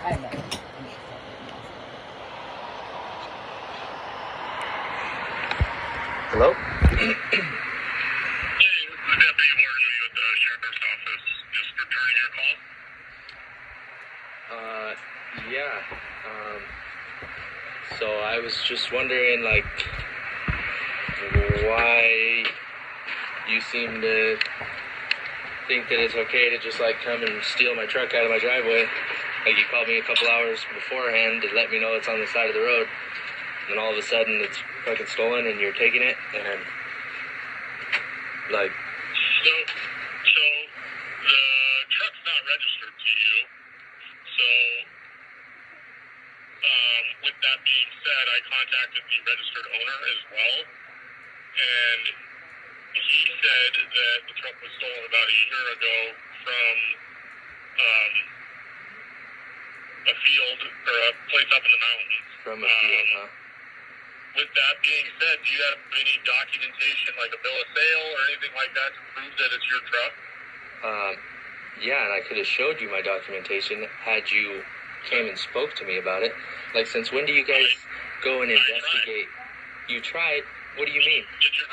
Hello? Hey, this is the Deputy Warden with you at the Sheriff's Office. Just returning your call. Yeah. So I was just wondering, like, why you seem to think that it's okay to just, like, come and steal my truck out of my driveway. Like, you called me a couple hours beforehand to let me know it's on the side of the road. And all of a sudden it's fucking stolen and you're taking it, and, like... So the truck's not registered to you. So, with that being said, I contacted the registered owner as well. And he said that the truck was stolen about a year ago from a field or a place up in the mountains. From a field, huh? With that being said, do you have any documentation, like a bill of sale or anything like that, to prove that it's your truck? Yeah, and I could have showed you my documentation had you came and spoke to me about it. Like, since when do you guys go and investigate? You tried? What do you mean? Did your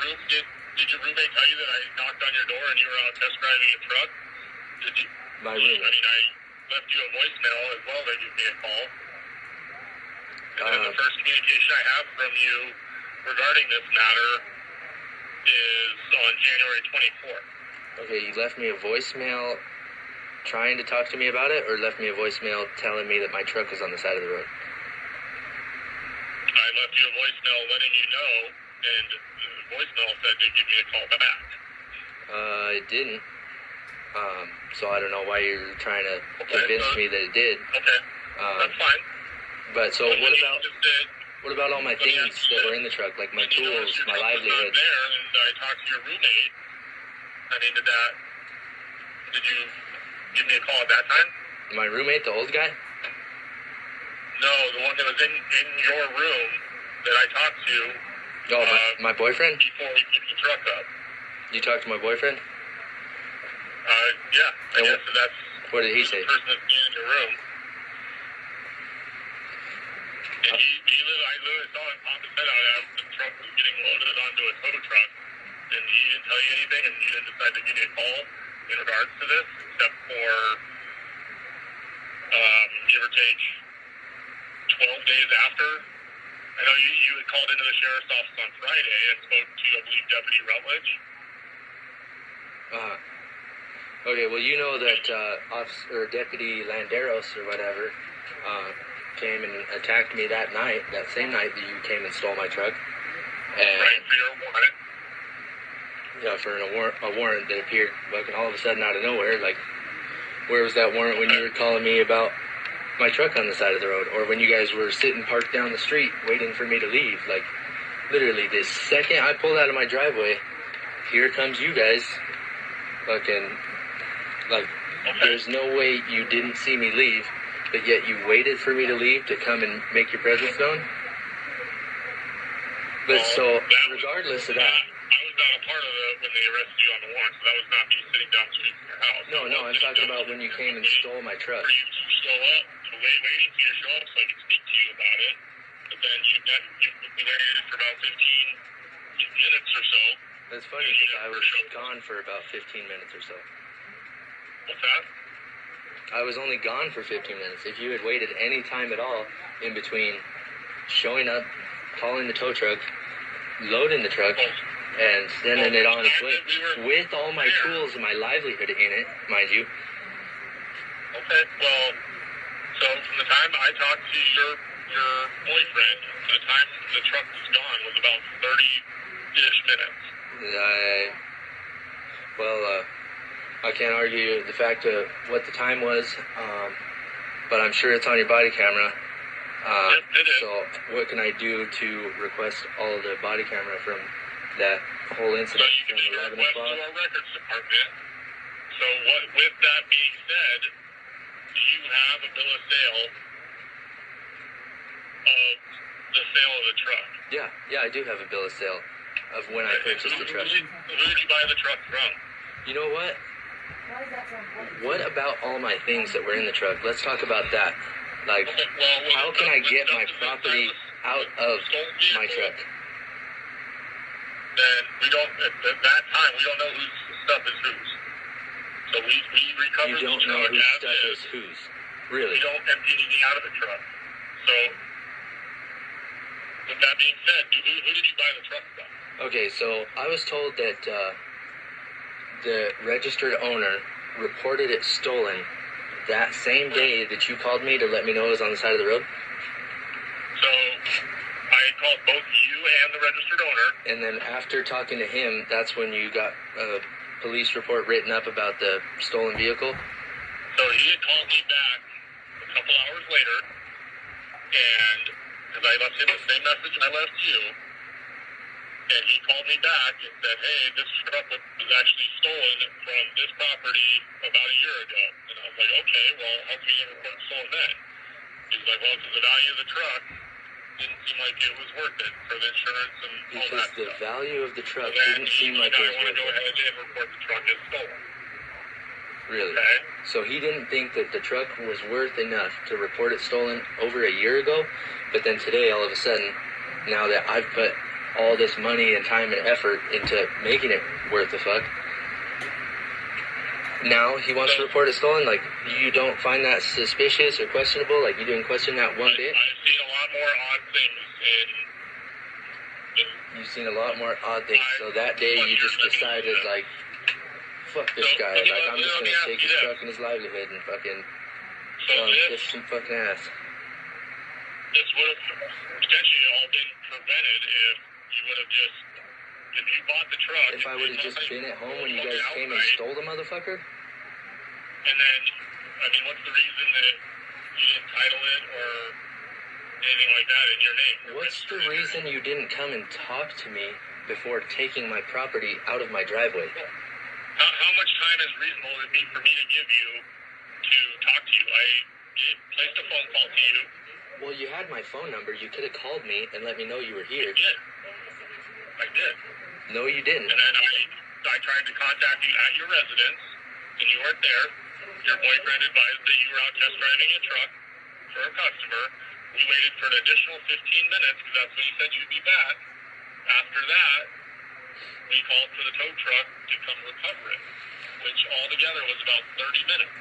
roommate tell you that I knocked on your door and you were out test driving a truck? Did you? My roommate? I mean, I left you a voicemail as well that gave me a call. And then the first communication I have from you regarding this matter is on January 24th. Okay, you left me a voicemail trying to talk to me about it, or left me a voicemail telling me that my truck was on the side of the road? I left you a voicemail letting you know, and the voicemail said to give me a call back. It didn't. So I don't know why you're trying to convince me that it did. Okay, that's fine. But so what about all my things that were in the truck, like my tools, my livelihood? There, and I talked to your roommate. I mean, did you give me a call at that time? My roommate, the old guy? No, the one that was in your room that I talked to. Oh, my boyfriend? Before we picked the truck up. You talked to my boyfriend? Yeah, I guess so. That's what did he say? The person that's in your room. And I literally saw him pop his head out as the truck was getting loaded onto a tow truck. And he didn't tell you anything, and he didn't decide to give you a call in regards to this, except for, give or take, 12 days after. I know you had called into the sheriff's office on Friday and spoke to, I believe, Deputy Rutledge. Okay, well, you know that Deputy Landeros or whatever came and attacked me that night, that same night that you came and stole my truck. And, right, for your warrant. Yeah, for a warrant that appeared fucking all of a sudden out of nowhere. Like, where was that warrant when you were calling me about my truck on the side of the road? Or when you guys were sitting parked down the street waiting for me to leave? Like, literally, the second I pulled out of my driveway, here comes you guys. Fucking, like, there's no way you didn't see me leave, but yet you waited for me to leave to come and make your presence known? But so, regardless of that... I was not a part of when they arrested you on the warrant, so that was not me sitting down the street from your house. No, I'm talking about when you came and stole my truck. For you to show up, waiting for you to show up so I could speak to you about it. But then we waited for about 15 minutes or so. That's funny because I was gone for about 15 minutes or so. What's that? I was only gone for 15 minutes. If you had waited any time at all in between showing up, calling the tow truck, loading the truck, and sending it on its way with all my tools and my livelihood in it, mind you. Okay, well, so from the time I talked to your boyfriend to the time the truck was gone was about 30-ish minutes. I can't argue the fact of what the time was, but I'm sure it's on your body camera. Yep, it is. So what can I do to request all of the body camera from that whole incident from 11 o'clock? So you can request to our records department. So with that being said, do you have a bill of sale of the sale of the truck? Yeah, I do have a bill of sale of when I purchased the truck. Who did you buy the truck from? You know what? What about all my things that were in the truck? Let's talk about that. Like, Okay, well, how can I get my property out of my truck? Then we don't, at that time, we don't know whose stuff is whose. So we recover You don't the know truck whose as stuff is. is whose. Really? We don't empty anything out of the truck. So, with that being said, who did you buy the truck from? Okay, so I was told that the registered owner reported it stolen that same day that you called me to let me know it was on the side of the road. So, I had called both you and the registered owner. And then after talking to him, that's when you got a police report written up about the stolen vehicle. So he had called me back a couple hours later, and because I left him the same message I left you, and he called me back and said, hey, this truck was actually stolen from this property about a year ago. And I was like, okay, well, how can you get a report stolen then? He's like, well, because the value of the truck didn't seem like it was worth it for the insurance and all Because that the stuff. value of the truck So then didn't seem like it I was want to go worth it. ahead and report the truck as stolen. Really? Okay? So he didn't think that the truck was worth enough to report it stolen over a year ago, but then today, all of a sudden, now that I've put all this money and time and effort into making it worth the fuck, now he wants to report it stolen? Like, you don't find that suspicious or questionable? Like, you didn't question that one bit? I've seen a lot more odd things in You've seen a lot more odd things, so that day you just decided, like, fuck this guy, like, I'm just gonna take his truck and his livelihood and fucking kiss some fucking ass. This would have potentially all been prevented if you would have just, if you bought the truck. If I would have just been at home when you guys came and stole the motherfucker? And then, I mean, what's the reason that you didn't title it or anything like that in your name? What's the reason you didn't come and talk to me before taking my property out of my driveway? How much time is reasonable would it be for me to give you to talk to you? I placed a phone call to you. Well, you had my phone number. You could have called me and let me know you were here. I did. No, you didn't. And then I tried to contact you at your residence, and you weren't there. Your boyfriend advised that you were out test driving a truck for a customer. We waited for an additional 15 minutes because that's when you said you'd be back. After that, we called for the tow truck to come recover it, which altogether was about 30 minutes.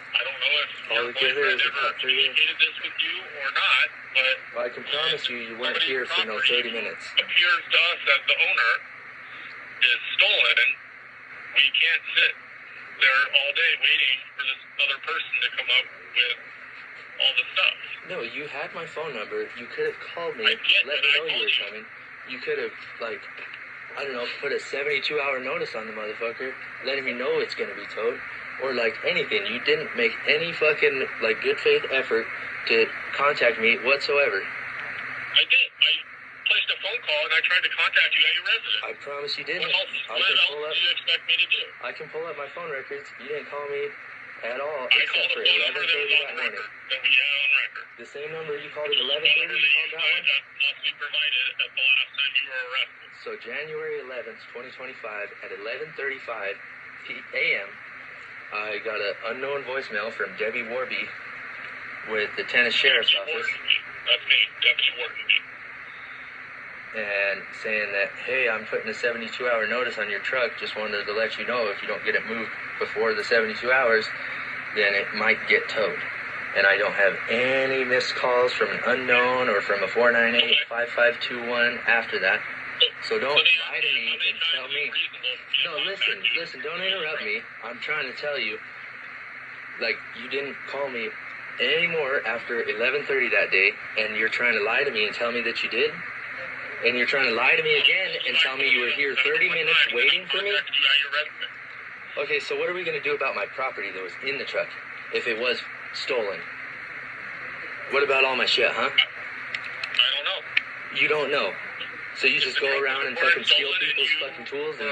I don't know if your boyfriend ever communicated this with you or not, but well, I can promise you weren't here for no 30 minutes. Appears to us as the owner is stolen. We can't sit there all day waiting for this other person to come up with all the stuff. No, you had my phone number. You could have called me, let me know you were coming. You could have, like, I don't know, put a 72-hour notice on the motherfucker, letting me know it's going to be towed, or, like, anything. You didn't make any fucking, like, good faith effort to contact me whatsoever. I did. I placed a phone call and I tried to contact you at your residence. I promise you didn't. What else do you expect me to do? I can pull up my phone records. You didn't call me at all, I except for 11:30 that morning. That we had on record. The same number you called at 11:30, you called that one? Possibly provided at the last time you were arrested. So January 11th, 2025, at 11:35 a.m., I got an unknown voicemail from Debbie Warby with the Tennis Sheriff's Office. That's me, Debbie Warby. And saying that, hey, I'm putting a 72-hour notice on your truck. Just wanted to let you know if you don't get it moved before the 72 hours, then it might get towed. And I don't have any missed calls from an unknown or from a 498-5521 after that. So don't lie to me and tell me. No, listen, don't interrupt me. I'm trying to tell you, like, you didn't call me anymore after 11:30 that day, and you're trying to lie to me and tell me that you did? And you're trying to lie to me again and tell me you were here 30 minutes waiting for me? Okay, so what are we going to do about my property that was in the truck if it was stolen? What about all my shit, huh? I don't know. You don't know. So you just go around and fucking steal people's fucking tools and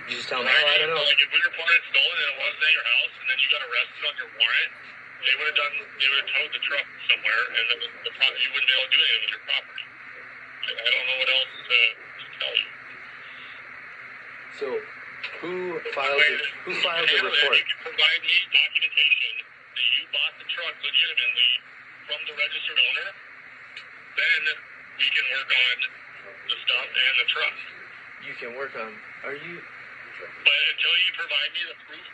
you just tell them, oh, I don't know. Like if we reported it stolen and it wasn't at your house and then you got arrested on your warrant, they would have towed the truck somewhere and then you wouldn't be able to do anything with your property. I don't know what else to tell you. So, who filed the report? You can provide me documentation that you bought the truck legitimately from the registered owner, then we can work on the stuff and the truck. You can work on. Are you? But until you provide me the proof,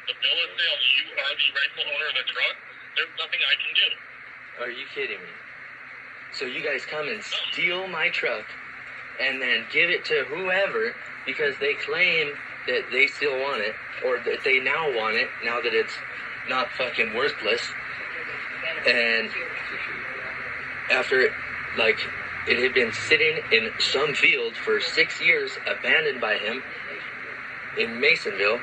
the bill of sale, that you are the rightful owner of the truck, there's nothing I can do. Are you kidding me? So you guys come and steal my truck and then give it to whoever because they claim that they still want it, or that they now want it, now that it's not fucking worthless. And after, like, it had been sitting in some field for 6 years, abandoned by him in Masonville,